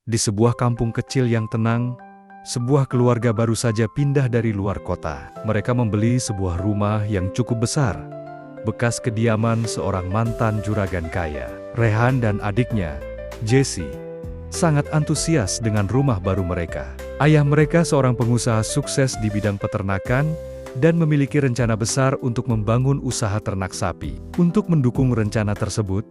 Di sebuah kampung kecil yang tenang, sebuah keluarga baru saja pindah dari luar kota. Mereka membeli sebuah rumah yang cukup besar, bekas kediaman seorang mantan juragan kaya. Rehan dan adiknya, Jesse, sangat antusias dengan rumah baru mereka. Ayah mereka seorang pengusaha sukses di bidang peternakan dan memiliki rencana besar untuk membangun usaha ternak sapi. Untuk mendukung rencana tersebut,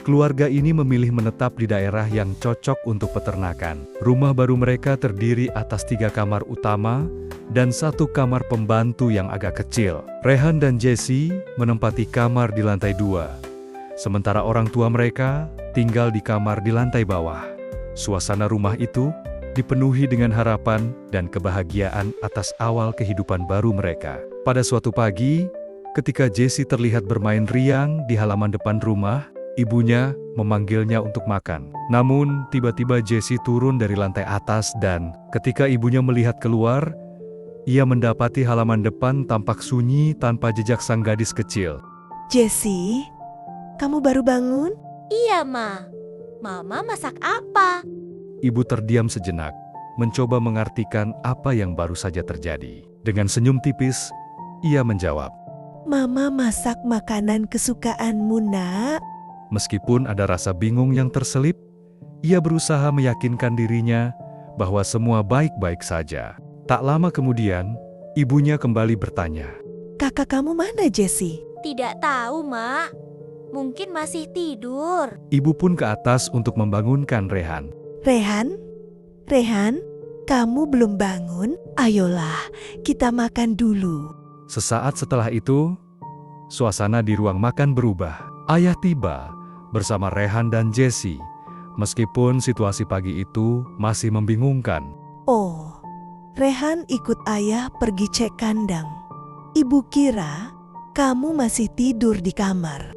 keluarga ini memilih menetap di daerah yang cocok untuk peternakan. Rumah baru mereka terdiri atas 3 kamar utama dan 1 kamar pembantu yang agak kecil. Rehan dan Jesse menempati kamar di lantai 2, sementara orang tua mereka tinggal di kamar di lantai bawah. Suasana rumah itu dipenuhi dengan harapan dan kebahagiaan atas awal kehidupan baru mereka. Pada suatu pagi, ketika Jesse terlihat bermain riang di halaman depan rumah, ibunya memanggilnya untuk makan. Namun, tiba-tiba Jesse turun dari lantai atas dan ketika ibunya melihat keluar, ia mendapati halaman depan tampak sunyi tanpa jejak sang gadis kecil. Jesse, kamu baru bangun? Iya, Ma. Mama masak apa? Ibu terdiam sejenak, mencoba mengartikan apa yang baru saja terjadi. Dengan senyum tipis, ia menjawab, Mama masak makanan kesukaanmu, Nak. Meskipun ada rasa bingung yang terselip, ia berusaha meyakinkan dirinya bahwa semua baik-baik saja. Tak lama kemudian, ibunya kembali bertanya, Kakak kamu mana, Jesse? Tidak tahu, Ma. Mungkin masih tidur. Ibu pun ke atas untuk membangunkan Rehan. Rehan? Rehan, kamu belum bangun? Ayolah, kita makan dulu. Sesaat setelah itu, suasana di ruang makan berubah. Ayah tiba bersama Rehan dan Jesse, meskipun situasi pagi itu masih membingungkan. Oh, Rehan ikut ayah pergi cek kandang. Ibu kira kamu masih tidur di kamar.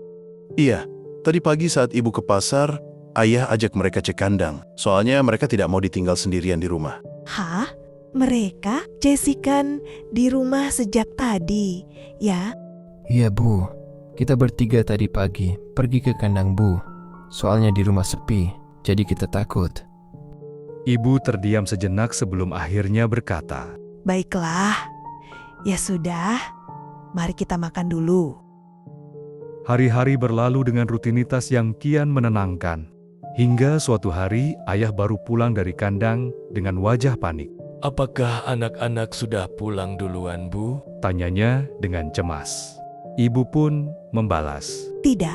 Iya, tadi pagi saat ibu ke pasar, ayah ajak mereka cek kandang. Soalnya mereka tidak mau ditinggal sendirian di rumah. Hah? Mereka? Jesse kan di rumah sejak tadi, ya? Iya, Bu. Kita bertiga tadi pagi pergi ke kandang Bu. Soalnya di rumah sepi, jadi kita takut. Ibu terdiam sejenak sebelum akhirnya berkata, Baiklah, ya sudah, mari kita makan dulu. Hari-hari berlalu dengan rutinitas yang kian menenangkan. Hingga suatu hari, ayah baru pulang dari kandang dengan wajah panik. Apakah anak-anak sudah pulang duluan, Bu? Tanyanya dengan cemas. Ibu pun membalas. Tidak,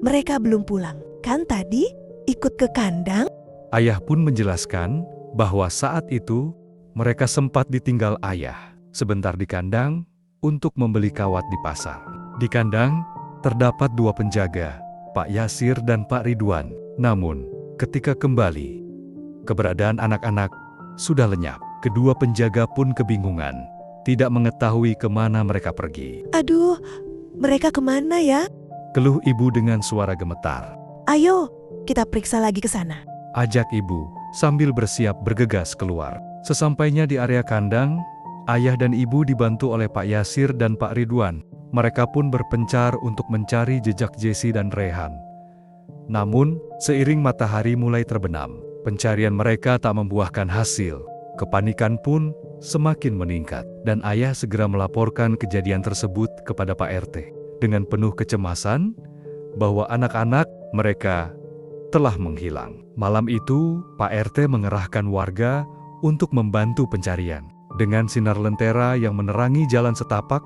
mereka belum pulang. Kan tadi ikut ke kandang? Ayah pun menjelaskan bahwa saat itu mereka sempat ditinggal ayah sebentar di kandang untuk membeli kawat di pasar. Di kandang terdapat 2 penjaga, Pak Yasir dan Pak Ridwan. Namun, ketika kembali, keberadaan anak-anak sudah lenyap. Kedua penjaga pun kebingungan, tidak mengetahui kemana mereka pergi. Aduh, mereka kemana ya? Keluh ibu dengan suara gemetar. Ayo, kita periksa lagi ke sana. Ajak ibu, sambil bersiap bergegas keluar. Sesampainya di area kandang, ayah dan ibu dibantu oleh Pak Yasir dan Pak Ridwan. Mereka pun berpencar untuk mencari jejak Jesse dan Rehan. Namun, seiring matahari mulai terbenam, pencarian mereka tak membuahkan hasil. Kepanikan pun semakin meningkat, dan ayah segera melaporkan kejadian tersebut kepada Pak RT. Dengan penuh kecemasan, bahwa anak-anak mereka telah menghilang. Malam itu, Pak RT mengerahkan warga untuk membantu pencarian. Dengan sinar lentera yang menerangi jalan setapak,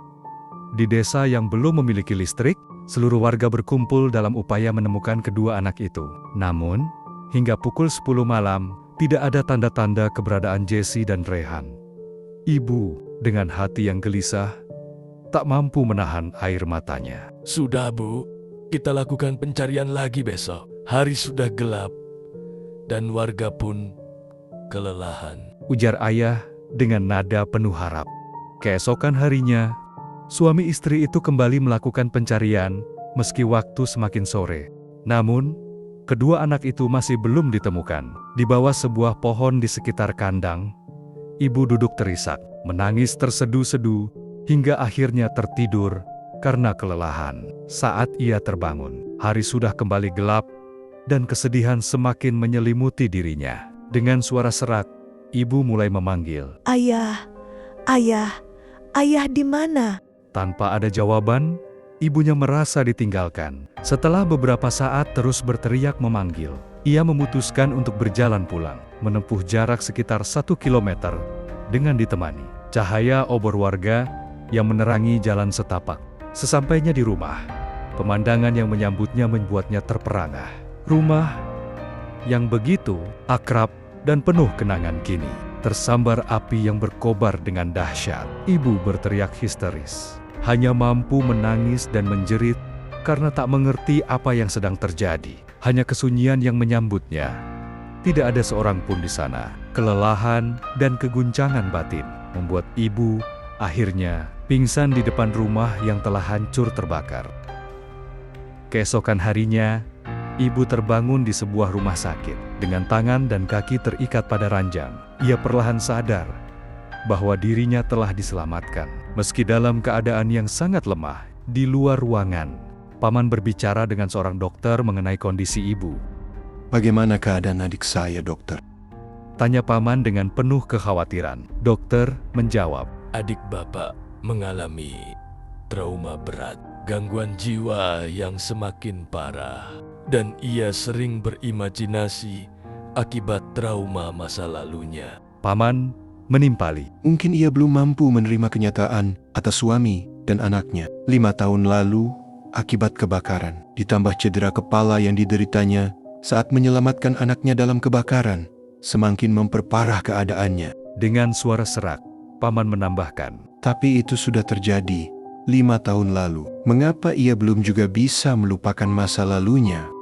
di desa yang belum memiliki listrik, seluruh warga berkumpul dalam upaya menemukan kedua anak itu. Namun, hingga pukul 10 malam, tidak ada tanda-tanda keberadaan Jesse dan Rehan. Ibu, dengan hati yang gelisah, tak mampu menahan air matanya. Sudah, Bu. Kita lakukan pencarian lagi besok. Hari sudah gelap, dan warga pun kelelahan. Ujar ayah dengan nada penuh harap. Keesokan harinya, suami istri itu kembali melakukan pencarian meski waktu semakin sore. Namun, kedua anak itu masih belum ditemukan. Di bawah sebuah pohon di sekitar kandang, ibu duduk terisak, menangis tersedu-sedu, hingga akhirnya tertidur karena kelelahan. Saat ia terbangun, hari sudah kembali gelap, dan kesedihan semakin menyelimuti dirinya. Dengan suara serak, ibu mulai memanggil. Ayah, ayah, ayah di mana? Tanpa ada jawaban, ibunya merasa ditinggalkan. Setelah beberapa saat terus berteriak memanggil, ia memutuskan untuk berjalan pulang, menempuh jarak sekitar 1 kilometer dengan ditemani cahaya obor warga yang menerangi jalan setapak. Sesampainya di rumah, pemandangan yang menyambutnya membuatnya terperangah. Rumah yang begitu akrab dan penuh kenangan kini tersambar api yang berkobar dengan dahsyat. Ibu berteriak histeris, hanya mampu menangis dan menjerit karena tak mengerti apa yang sedang terjadi. Hanya kesunyian yang menyambutnya. Tidak ada seorang pun di sana. Kelelahan dan keguncangan batin membuat ibu akhirnya pingsan di depan rumah yang telah hancur terbakar. Keesokan harinya, ibu terbangun di sebuah rumah sakit dengan tangan dan kaki terikat pada ranjang. Ia perlahan sadar bahwa dirinya telah diselamatkan. Meski dalam keadaan yang sangat lemah, di luar ruangan, paman berbicara dengan seorang dokter mengenai kondisi ibu. Bagaimana keadaan adik saya, dokter? Tanya paman dengan penuh kekhawatiran. Dokter menjawab, Adik bapak mengalami trauma berat, gangguan jiwa yang semakin parah, dan ia sering berimajinasi akibat trauma masa lalunya. paman menimpali. Mungkin ia belum mampu menerima kenyataan atas suami dan anaknya. 5 tahun lalu, akibat kebakaran, ditambah cedera kepala yang dideritanya saat menyelamatkan anaknya dalam kebakaran, semakin memperparah keadaannya. Dengan suara serak, paman menambahkan, Tapi itu sudah terjadi 5 tahun lalu. Mengapa ia belum juga bisa melupakan masa lalunya?